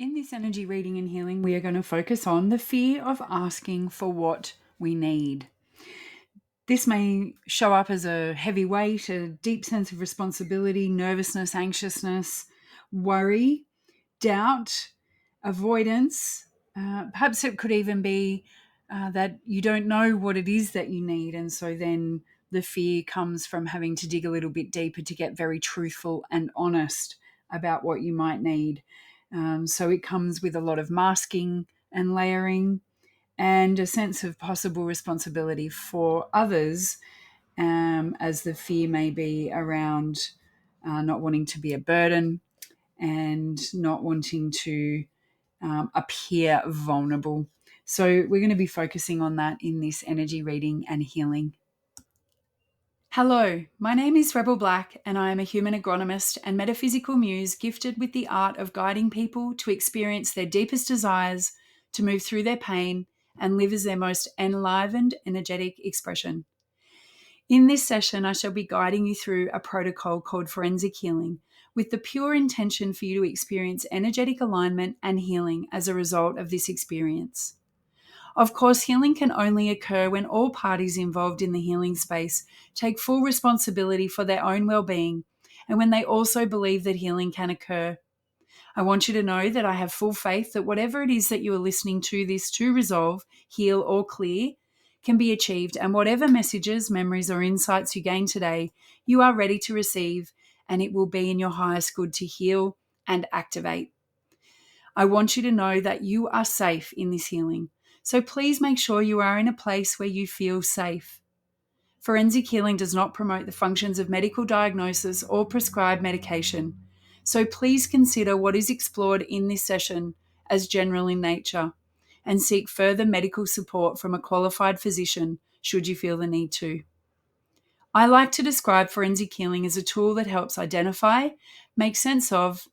In this energy reading and healing, we are going to focus on the fear of asking for what we need. This may show up as a heavy weight, a deep sense of responsibility, nervousness, anxiousness, worry, doubt, avoidance. Perhaps it could even be that you don't know what it is that you need. And so then the fear comes from having to dig a little bit deeper to get very truthful and honest about what you might need. So it comes with a lot of masking and layering and a sense of possible responsibility for others, as the fear may be around not wanting to be a burden and not wanting to appear vulnerable. So we're going to be focusing on that in this energy reading and healing. Hello, my name is Rebel Black, and I am a human agronomist and metaphysical muse gifted with the art of guiding people to experience their deepest desires, to move through their pain, and live as their most enlivened, energetic expression. In this session, I shall be guiding you through a protocol called forensic healing, with the pure intention for you to experience energetic alignment and healing as a result of this experience. Of course, healing can only occur when all parties involved in the healing space take full responsibility for their own well-being, and when they also believe that healing can occur. I want you to know that I have full faith that whatever it is that you are listening to this to resolve, heal, or clear can be achieved, and whatever messages, memories, or insights you gain today, you are ready to receive, and it will be in your highest good to heal and activate. I want you to know that you are safe in this healing. So please make sure you are in a place where you feel safe. Forensic healing does not promote the functions of medical diagnosis or prescribed medication. So please consider what is explored in this session as general in nature and seek further medical support from a qualified physician should you feel the need to. I like to describe forensic healing as a tool that helps identify, make sense of,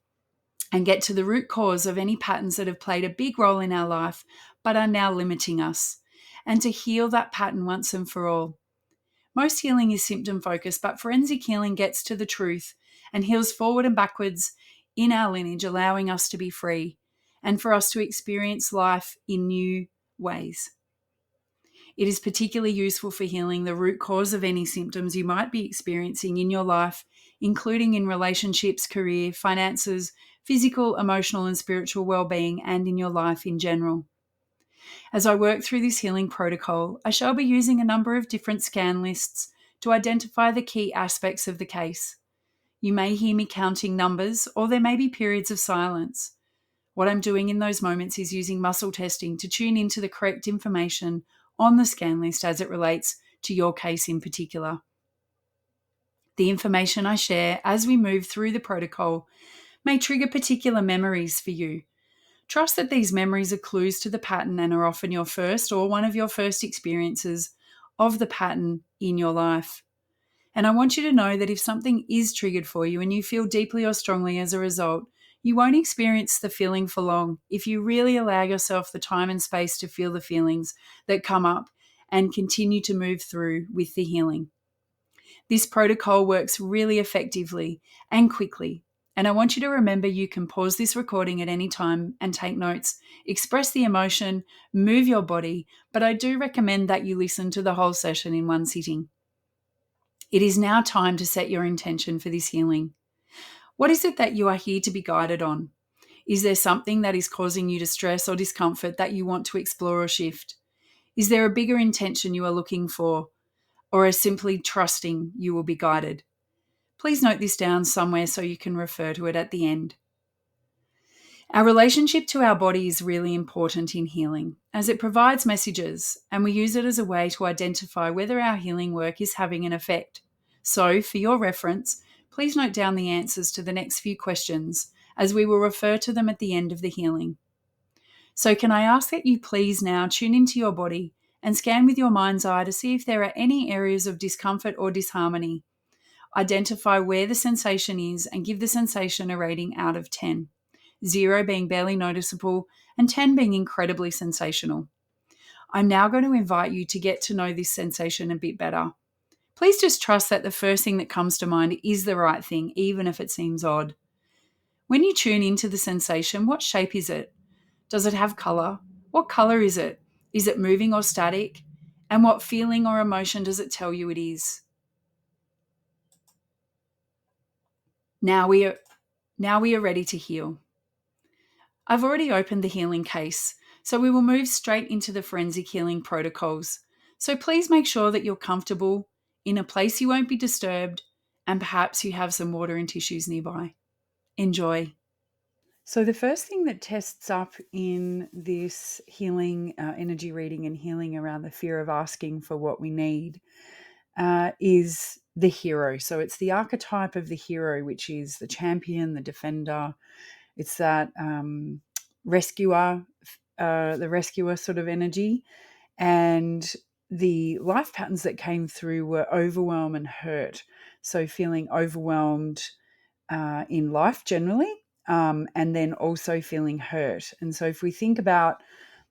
and get to the root cause of any patterns that have played a big role in our life but are now limiting us, and to heal that pattern once and for all. Most healing is symptom focused, but forensic healing gets to the truth and heals forward and backwards in our lineage, allowing us to be free and for us to experience life in new ways. It is particularly useful for healing the root cause of any symptoms you might be experiencing in your life, including in relationships, career, finances, physical, emotional, and spiritual well-being, and in your life in general. As I work through this healing protocol, I shall be using a number of different scan lists to identify the key aspects of the case. You may hear me counting numbers, or there may be periods of silence. What I'm doing in those moments is using muscle testing to tune into the correct information on the scan list as it relates to your case in particular. The information I share as we move through the protocol may trigger particular memories for you. Trust that these memories are clues to the pattern and are often your first or one of your first experiences of the pattern in your life. And I want you to know that if something is triggered for you and you feel deeply or strongly as a result, you won't experience the feeling for long if you really allow yourself the time and space to feel the feelings that come up and continue to move through with the healing. This protocol works really effectively and quickly. And I want you to remember you can pause this recording at any time and take notes, express the emotion, move your body, but I do recommend that you listen to the whole session in one sitting. It is now time to set your intention for this healing. What is it that you are here to be guided on? Is there something that is causing you distress or discomfort that you want to explore or shift? Is there a bigger intention you are looking for, or are simply trusting you will be guided? Please note this down somewhere so you can refer to it at the end. Our relationship to our body is really important in healing, as it provides messages, and we use it as a way to identify whether our healing work is having an effect. So, for your reference, please note down the answers to the next few questions, as we will refer to them at the end of the healing. So, can I ask that you please now tune into your body and scan with your mind's eye to see if there are any areas of discomfort or disharmony. Identify where the sensation is and give the sensation a rating out of 10. 0 being barely noticeable, and 10 being incredibly sensational. I'm now going to invite you to get to know this sensation a bit better. Please just trust that the first thing that comes to mind is the right thing, even if it seems odd. When you tune into the sensation, what shape is it? Does it have color? What color is it? Is it moving or static? And what feeling or emotion does it tell you it is? Now we are ready to heal. I've already opened the healing case, so we will move straight into the forensic healing protocols. So please make sure that you're comfortable, in a place you won't be disturbed, and perhaps you have some water and tissues nearby. Enjoy. So, the first thing that tests up in this healing, energy reading and healing around the fear of asking for what we need is the hero. So, it's the archetype of the hero, which is the champion, the defender. It's that rescuer, the rescuer sort of energy. And the life patterns that came through were overwhelm and hurt. So, feeling overwhelmed in life generally, and then also feeling hurt. And so, if we think about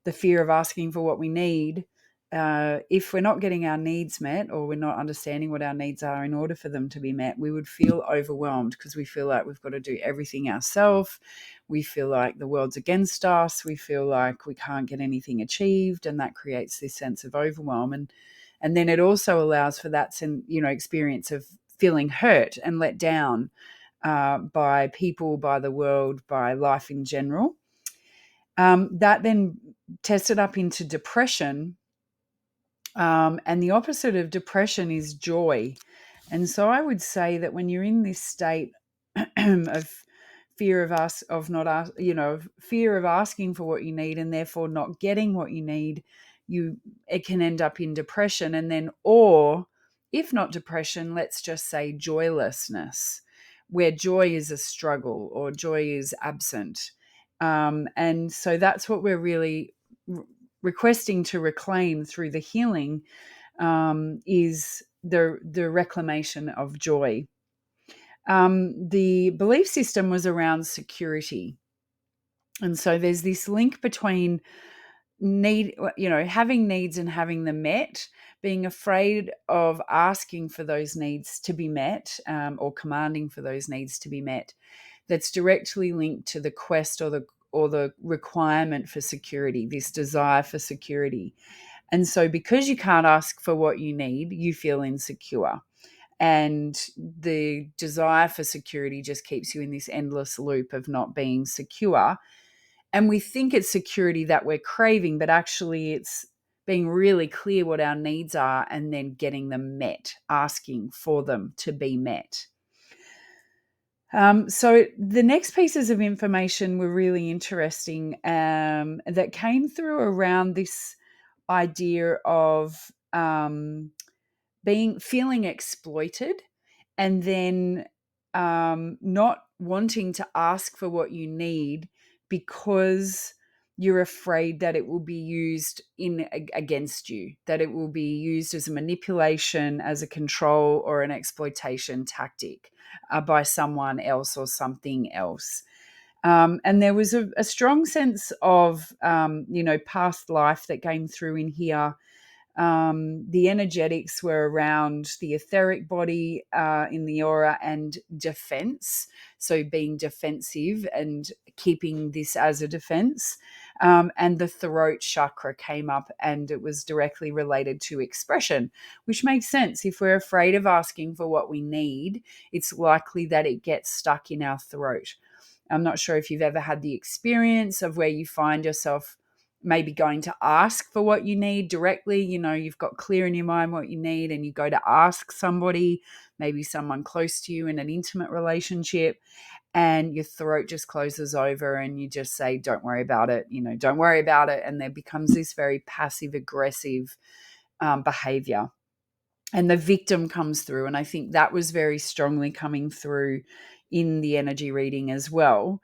the fear of asking for what we need, if we're not getting our needs met or we're not understanding what our needs are in order for them to be met, we would feel overwhelmed because we feel like we've got to do everything ourselves. We feel like the world's against us. We feel like we can't get anything achieved, and that creates this sense of overwhelm. And then it also allows for that experience of feeling hurt and let down by people, by the world, by life in general. That then tested up into depression. And the opposite of depression is joy. And so I would say that when you're in this state of fear of fear of asking for what you need and therefore not getting what you need, it can end up in depression. And then, or if not depression, let's just say joylessness, where joy is a struggle or joy is absent. And so that's what we're really requesting to reclaim through the healing, is the reclamation of joy. The belief system was around security. And so there's this link between having needs and having them met, being afraid of asking for those needs to be met, or commanding for those needs to be met. That's directly linked to the quest or the requirement for security, this desire for security. And so because you can't ask for what you need, you feel insecure. And the desire for security just keeps you in this endless loop of not being secure. And we think it's security that we're craving, but actually it's being really clear what our needs are and then getting them met, asking for them to be met. So the next pieces of information were really interesting, that came through around this idea of feeling exploited, and then not wanting to ask for what you need because you're afraid that it will be used against you, that it will be used as a manipulation, as a control or an exploitation tactic by someone else or something else. And there was a strong sense of, past life that came through in here. The energetics were around the etheric body in the aura and defense. So being defensive and keeping this as a defense. And the throat chakra came up, and it was directly related to expression, which makes sense. If we're afraid of asking for what we need, it's likely that it gets stuck in our throat. I'm not sure if you've ever had the experience of where you find yourself maybe going to ask for what you need directly. You've got clear in your mind what you need, and you go to ask somebody, maybe someone close to you in an intimate relationship, and your throat just closes over and you just say, don't worry about it, don't worry about it. And there becomes this very passive aggressive behavior. And the victim comes through. And I think that was very strongly coming through in the energy reading as well,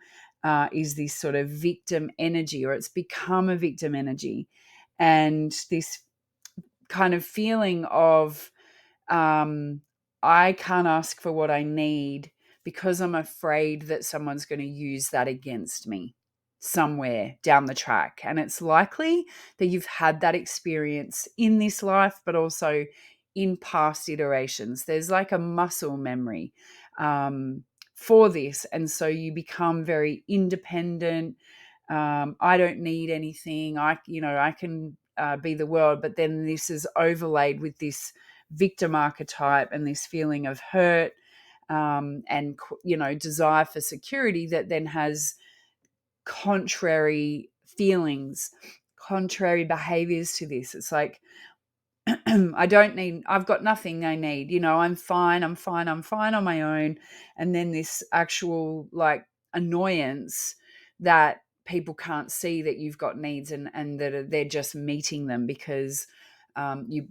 is this sort of victim energy, or it's become a victim energy. And this kind of feeling of, I can't ask for what I need because I'm afraid that someone's going to use that against me somewhere down the track. And it's likely that you've had that experience in this life, but also in past iterations. There's like a muscle memory for this. And so you become very independent. I don't need anything. I can be the world. But then this is overlaid with this victim archetype and this feeling of hurt, and desire for security that then has contrary feelings, contrary behaviors to this. It's like, I've got nothing I need, I'm fine, I'm fine on my own. And then this actual like annoyance that people can't see that you've got needs, and that they're just meeting them because you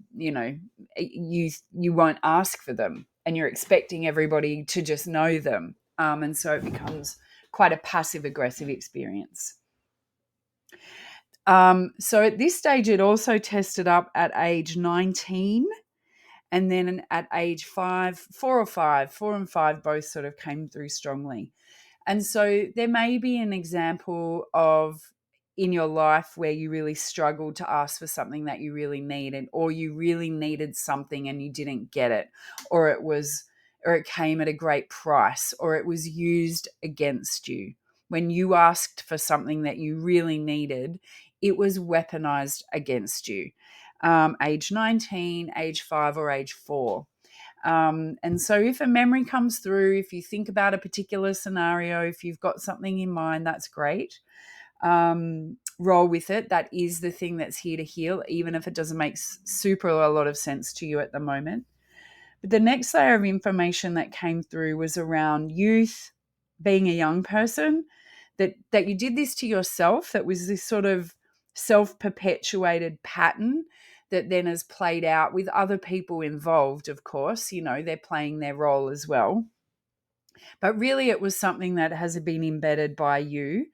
won't ask for them, and you're expecting everybody to just know them. And so it becomes quite a passive aggressive experience. So at this stage, it also tested up at age 19, and then at age 5, 4 and 5 both sort of came through strongly. And so there may be an example of in your life where you really struggled to ask for something that you really needed, or you really needed something and you didn't get it, or it came at a great price, or it was used against you. When you asked for something that you really needed, it was weaponized against you. Age 19, age 5, or age 4. And so if a memory comes through, if you think about a particular scenario, if you've got something in mind, that's great. Roll with it. That is the thing that's here to heal, even if it doesn't make super a lot of sense to you at the moment. But the next layer of information that came through was around youth, being a young person, that you did this to yourself. That was this sort of self-perpetuated pattern that then has played out with other people involved, of course. They're playing their role as well. But really, it was something that has been embedded by you.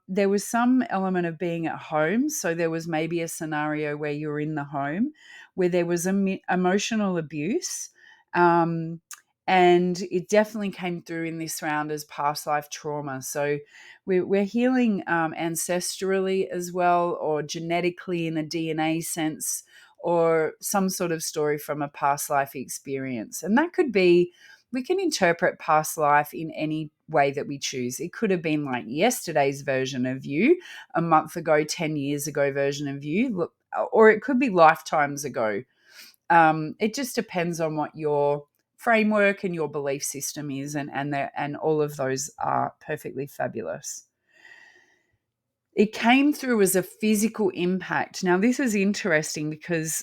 There was some element of being at home. So there was maybe a scenario where you were in the home where there was emotional abuse. And it definitely came through in this round as past life trauma. So we're healing ancestrally as well, or genetically in a DNA sense, or some sort of story from a past life experience. And that could be, we can interpret past life in any way that we choose. It could have been like yesterday's version of you, a month ago, 10 years ago version of you, or it could be lifetimes ago. It just depends on what your framework and your belief system is, and all of those are perfectly fabulous. It came through as a physical impact. Now, this is interesting because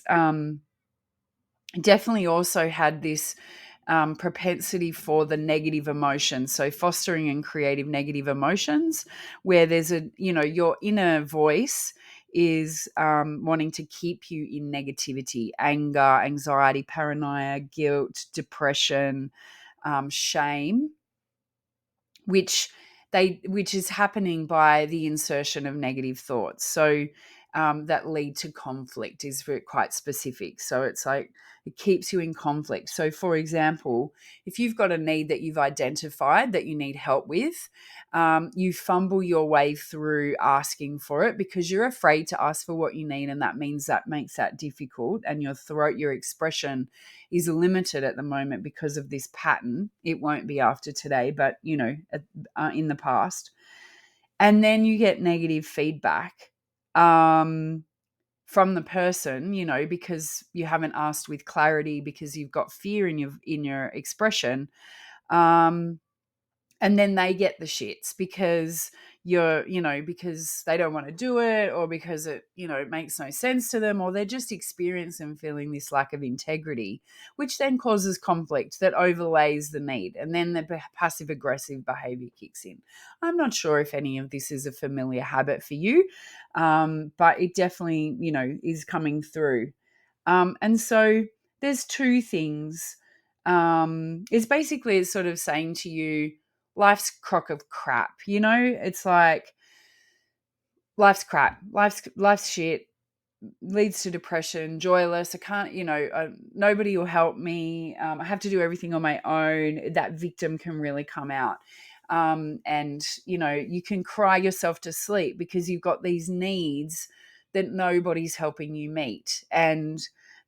definitely also had this propensity for the negative emotions. So fostering and creative negative emotions, where there's your inner voice is wanting to keep you in negativity, anger, anxiety, paranoia, guilt, depression, shame, which is happening by the insertion of negative thoughts. So that lead to conflict is quite specific. So it's like it keeps you in conflict. So for example, if you've got a need that you've identified that you need help with, you fumble your way through asking for it because you're afraid to ask for what you need, and that makes that difficult, and your expression is limited at the moment because of this pattern. It won't be after today, but in the past. And then you get negative feedback from the person, because you haven't asked with clarity, because you've got fear in your expression. And then they get the shits because because they don't want to do it, or because it makes no sense to them, or they're just experiencing feeling this lack of integrity, which then causes conflict that overlays the need. And then the passive aggressive behavior kicks in. I'm not sure if any of this is a familiar habit for you, but it definitely, is coming through. And so there's two things. It's sort of saying to you, life's crock of crap. It's like life's crap. Life's shit. Leads to depression, joyless. I can't, nobody will help me. I have to do everything on my own. That victim can really come out. And you can cry yourself to sleep because you've got these needs that nobody's helping you meet, and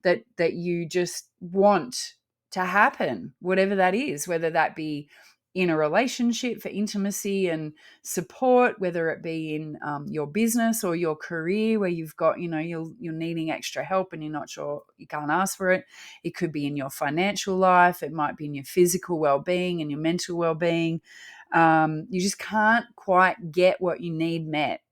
that you just want to happen, whatever that is, whether that be in a relationship, for intimacy and support, whether it be in your business or your career, where you've got, you're needing extra help and you're not sure, you can't ask for it. It could be in your financial life. It might be in your physical well-being and your mental well-being. You just can't quite get what you need met.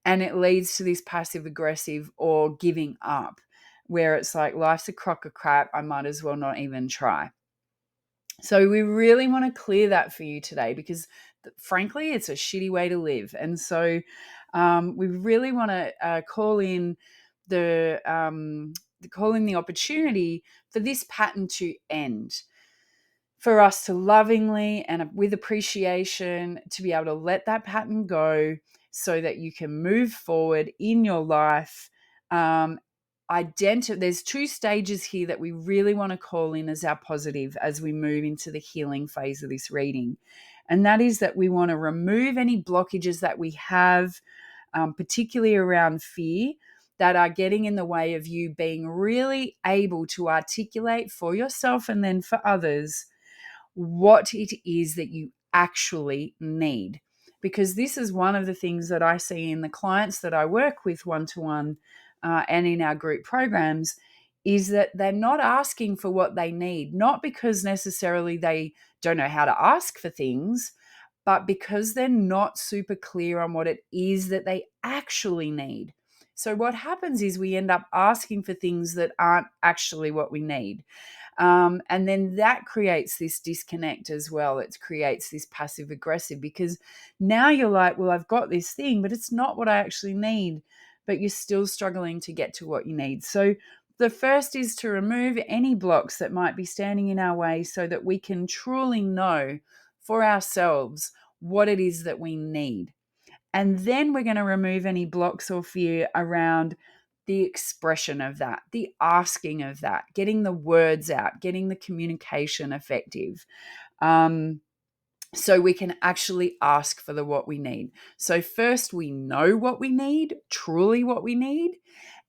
And it leads to this passive aggressive or giving up, where it's like, life's a crock of crap. I might as well not even try. So we really want to clear that for you today, because frankly, it's a shitty way to live. And so we really want to call in the opportunity for this pattern to end, for us to lovingly and with appreciation to be able to let that pattern go, so that you can move forward in your life. There's 2 stages here that we really want to call in as our positive as we move into the healing phase of this reading. And that is that we want to remove any blockages that we have, particularly around fear, that are getting in the way of you being really able to articulate for yourself and then for others what it is that you actually need. Because this is one of the things that I see in the clients that I work with one-to-one and in our group programs, is that they're not asking for what they need, not because necessarily they don't know how to ask for things, but because they're not super clear on what it is that they actually need. So what happens is we end up asking for things that aren't actually what we need. And then that creates this disconnect as well. It creates this passive aggressive, because now you're like, well, I've got this thing, but it's not what I actually need, but you're still struggling to get to what you need. So the first is to remove any blocks that might be standing in our way, so that we can truly know for ourselves what it is that we need. And then we're going to remove any blocks or fear around the expression of that, the asking of that, getting the words out, getting the communication effective. So we can actually ask for what we need. So first, we know what we need, truly what we need.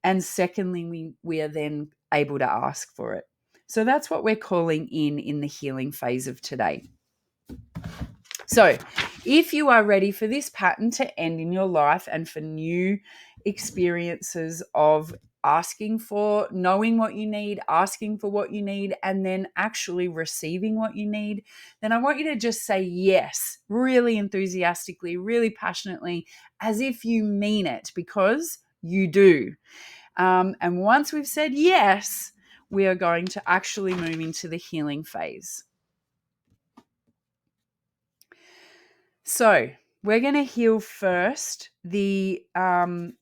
And secondly, we are then able to ask for it. So that's what we're calling in the healing phase of today. So if you are ready for this pattern to end in your life and for new experiences of asking for, knowing what you need, asking for what you need, and then actually receiving what you need, then I want you to just say yes, really enthusiastically, really passionately, as if you mean it, because you do. And once we've said yes, we are going to actually move into the healing phase. So we're going to heal first the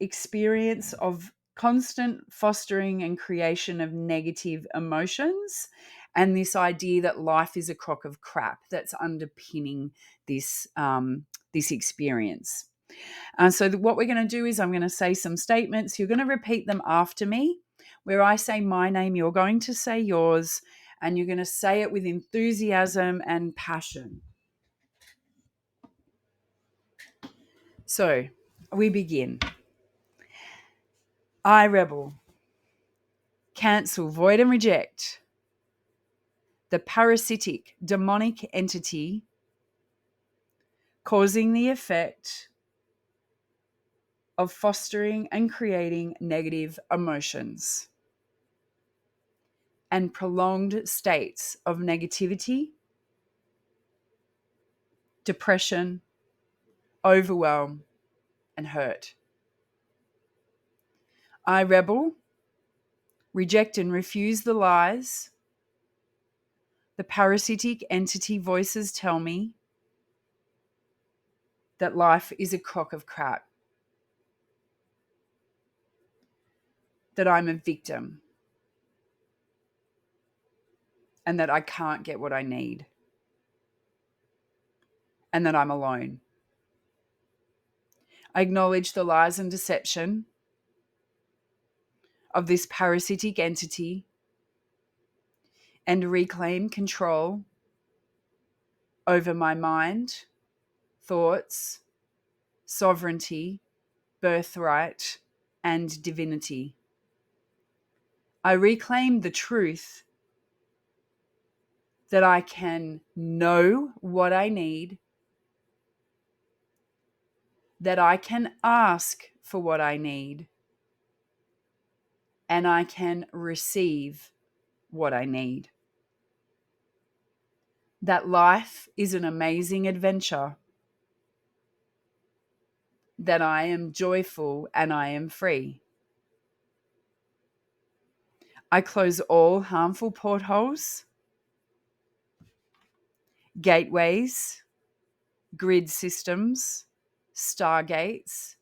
experience of constant fostering and creation of negative emotions, and this idea that life is a crock of crap that's underpinning this this experience. So what we're going to do is I'm going to say some statements. You're going to repeat them after me. Where I say my name, you're going to say yours, and you're going to say it with enthusiasm and passion. So we begin. I rebel, cancel, void and reject the parasitic demonic entity causing the effect of fostering and creating negative emotions and prolonged states of negativity, depression, overwhelm, and hurt. I rebel, reject and refuse the lies the parasitic entity voices tell me that life is a crock of crap, that I'm a victim, and that I can't get what I need, and that I'm alone. I acknowledge the lies and deception of this parasitic entity and reclaim control over my mind, thoughts, sovereignty, birthright, and divinity. I reclaim the truth that I can know what I need, that I can ask for what I need, and I can receive what I need. That life is an amazing adventure, that I am joyful and I am free. I close all harmful portholes, gateways, grid systems, stargates,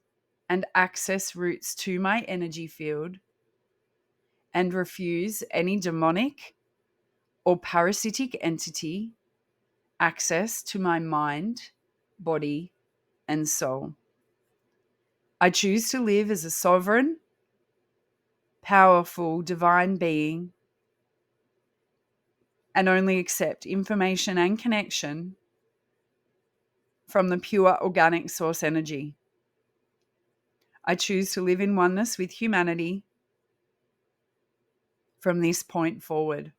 and access routes to my energy field, and refuse any demonic or parasitic entity access to my mind, body, and soul. I choose to live as a sovereign, powerful, divine being, and only accept information and connection from the pure organic source energy. I choose to live in oneness with humanity from this point forward.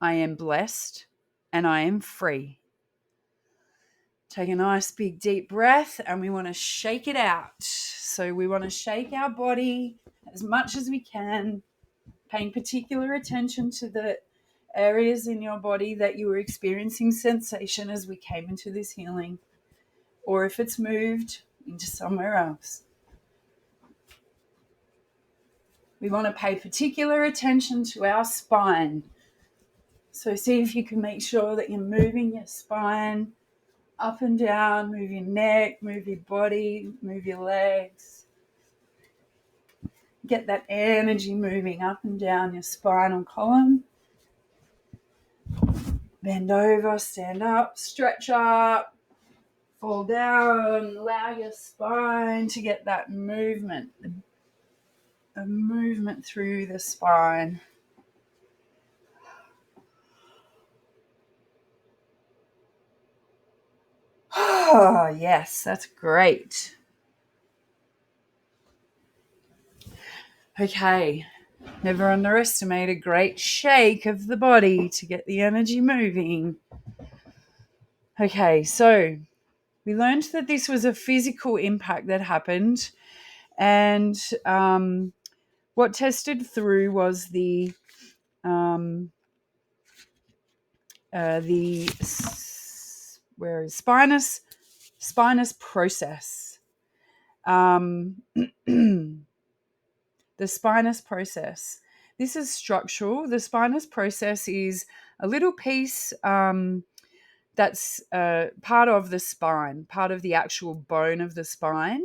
I am blessed and I am free. Take a nice big deep breath, and we want to shake it out. So we want to shake our body as much as we can, paying particular attention to the areas in your body that you were experiencing sensation as we came into this healing, or if it's moved into somewhere else. We want to pay particular attention to our spine. So see if you can make sure that you're moving your spine up and down, move your neck, move your body, move your legs. Get that energy moving up and down your spinal column. Bend over, stand up, stretch up, fall down, allow your spine to get that movement, a movement through the spine. Oh, yes, that's great. Okay, never underestimate a great shake of the body to get the energy moving. Okay, so we learned that this was a physical impact that happened, and what tested through was the spinous process. The spinous process. This is structural. The spinous process is a little piece that's part of the spine, part of the actual bone of the spine.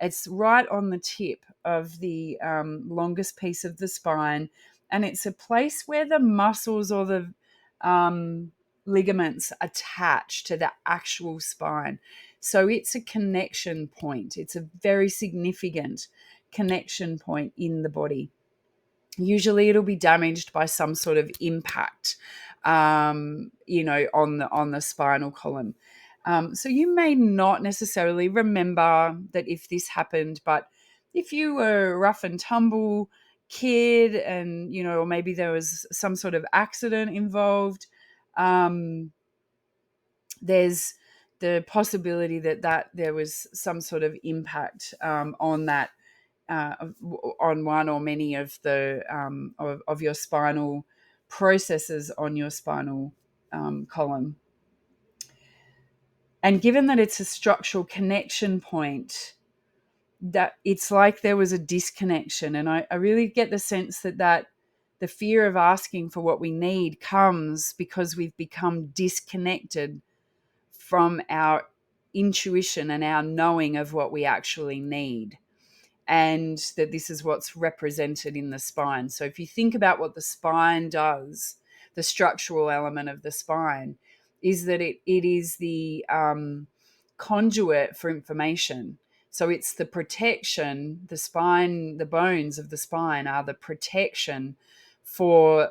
It's right on the tip of the longest piece of the spine, and it's a place where the muscles or the ligaments attach to the actual spine. So it's a connection point. It's a very significant connection point in the body. Usually it'll be damaged by some sort of impact, on the spinal column. So you may not necessarily remember that if this happened, but if you were a rough and tumble kid and, or maybe there was some sort of accident involved, there's the possibility that there was some sort of impact on that, on one or many of the of your spinal processes on your spinal column. And given that it's a structural connection point, that it's like there was a disconnection. And I really get the sense that the fear of asking for what we need comes because we've become disconnected from our intuition and our knowing of what we actually need. And that this is what's represented in the spine. So if you think about what the spine does, the structural element of the spine is that it is the conduit for information. So it's the protection, the spine, the bones of the spine are the protection for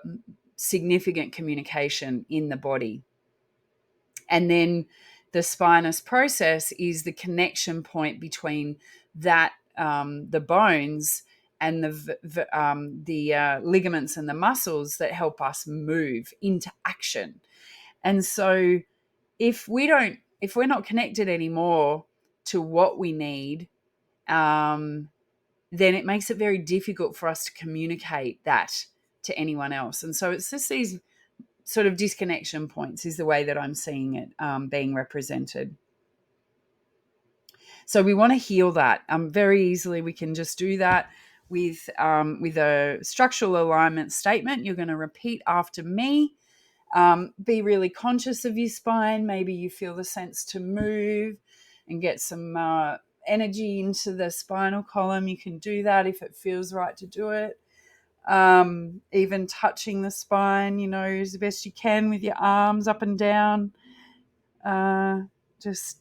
significant communication in the body. And then the spinous process is the connection point between that, the bones and the ligaments and the muscles that help us move into action. And so if we're not connected anymore to what we need, then it makes it very difficult for us to communicate that to anyone else. And so it's just these sort of disconnection points is the way that I'm seeing it being represented. So we want to heal that very easily. We can just do that with a structural alignment statement. You're going to repeat after me. Be really conscious of your spine. Maybe you feel the sense to move and get some energy into the spinal column. You can do that if it feels right to do it. Even touching the spine, as best you can with your arms up and down. Just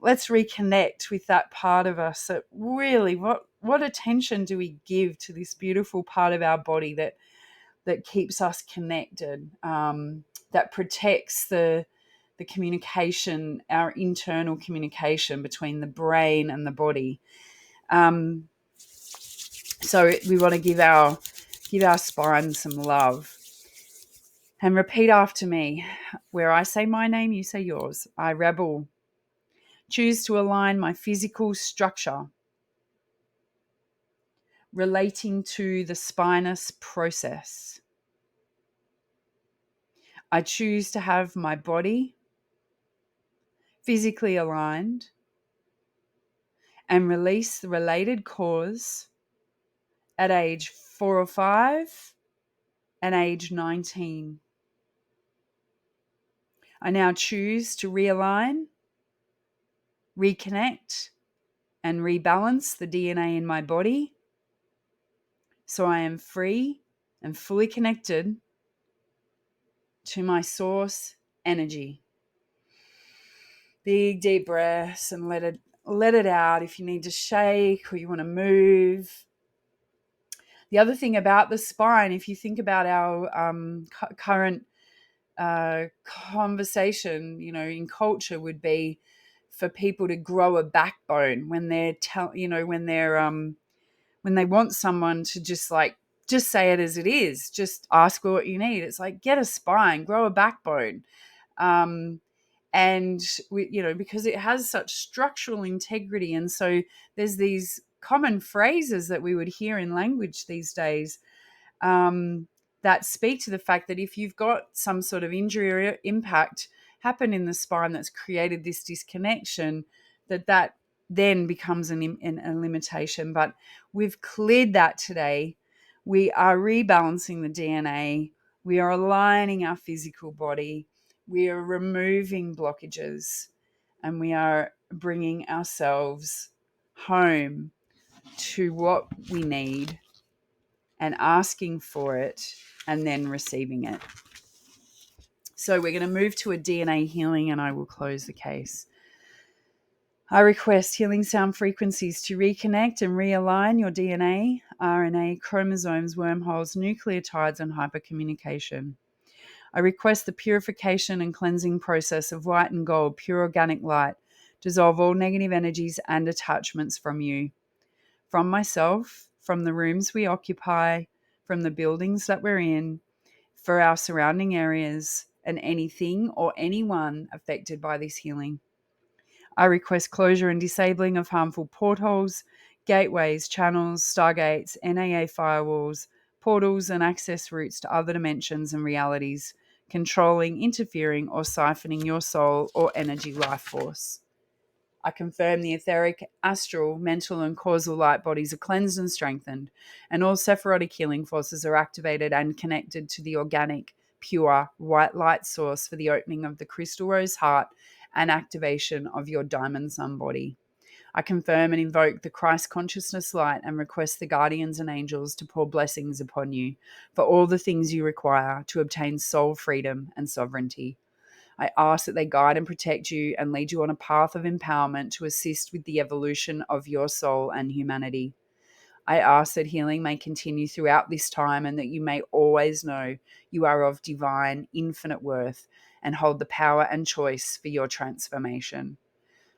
let's reconnect with that part of us that really, what attention do we give to this beautiful part of our body that keeps us connected, that protects the communication, our internal communication between the brain and the body. So we want to give our spine some love. And repeat after me. Where I say my name, you say yours. I, Rebel, choose to align my physical structure relating to the spinous process. I choose to have my body physically aligned and release the related cause at age 4 or 5 and age 19. I now choose to realign, reconnect, and rebalance the DNA in my body so I am free and fully connected to my source energy. Big deep breaths and let it out. If you need to shake or you want to move. The other thing about the spine, if you think about our current conversation, in culture, would be for people to grow a backbone when they're when they want someone to just say it as it is, just ask for what you need. It's like, get a spine, grow a backbone. And because it has such structural integrity. And so there's these common phrases that we would hear in language these days that speak to the fact that if you've got some sort of injury or impact happen in the spine that's created this disconnection, that then becomes a limitation. But we've cleared that today. We are rebalancing the DNA. We are aligning our physical body. We are removing blockages, and we are bringing ourselves home to what we need and asking for it and then receiving it. So we're going to move to a DNA healing, and I will close the case. I request healing sound frequencies to reconnect and realign your DNA, RNA, chromosomes, wormholes, nucleotides, and hypercommunication. I request the purification and cleansing process of white and gold, pure organic light, dissolve all negative energies and attachments from you, from myself, from the rooms we occupy, from the buildings that we're in, for our surrounding areas, and anything or anyone affected by this healing. I request closure and disabling of harmful portholes, gateways, channels, stargates, NAA firewalls, portals, and access routes to other dimensions and realities, controlling, interfering, or siphoning your soul or energy life force. I confirm the etheric, astral, mental, and causal light bodies are cleansed and strengthened, and all Sephirotic healing forces are activated and connected to the organic, pure, white light source for the opening of the crystal rose heart and activation of your diamond sun body. I confirm and invoke the Christ consciousness light and request the guardians and angels to pour blessings upon you for all the things you require to obtain soul freedom and sovereignty. I ask that they guide and protect you and lead you on a path of empowerment to assist with the evolution of your soul and humanity. I ask that healing may continue throughout this time and that you may always know you are of divine, infinite worth and hold the power and choice for your transformation.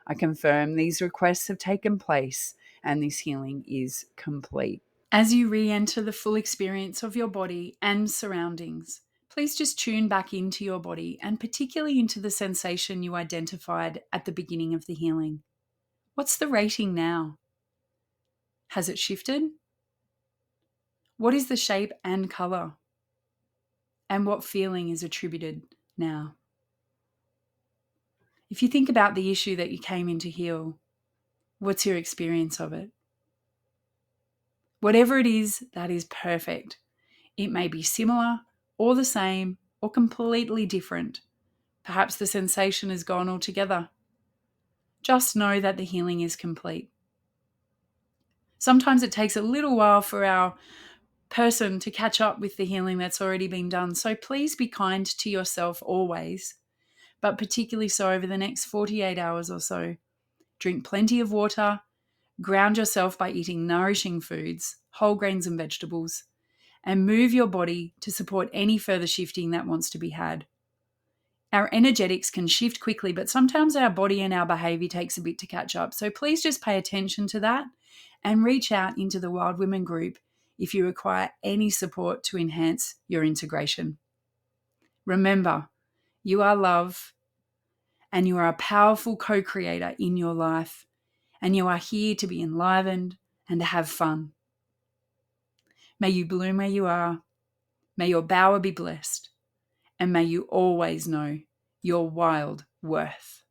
I confirm these requests have taken place and this healing is complete. As you re enter the full experience of your body and surroundings, please just tune back into your body and particularly into the sensation you identified at the beginning of the healing. What's the rating now? Has it shifted? What is the shape and color? And what feeling is attributed now? If you think about the issue that you came in to heal, what's your experience of it? Whatever it is, that is perfect. It may be similar or the same or completely different. Perhaps the sensation is gone altogether. Just know that the healing is complete. Sometimes it takes a little while for our person to catch up with the healing that's already been done. So please be kind to yourself always, but particularly so over the next 48 hours or so. Drink plenty of water, ground yourself by eating nourishing foods, whole grains and vegetables, and move your body to support any further shifting that wants to be had. Our energetics can shift quickly, but sometimes our body and our behavior takes a bit to catch up. So please just pay attention to that and reach out into the Wild Women group if you require any support to enhance your integration. Remember, you are love and you are a powerful co-creator in your life, and you are here to be enlivened and to have fun. May you bloom where you are. May your bower be blessed. And may you always know your wild worth.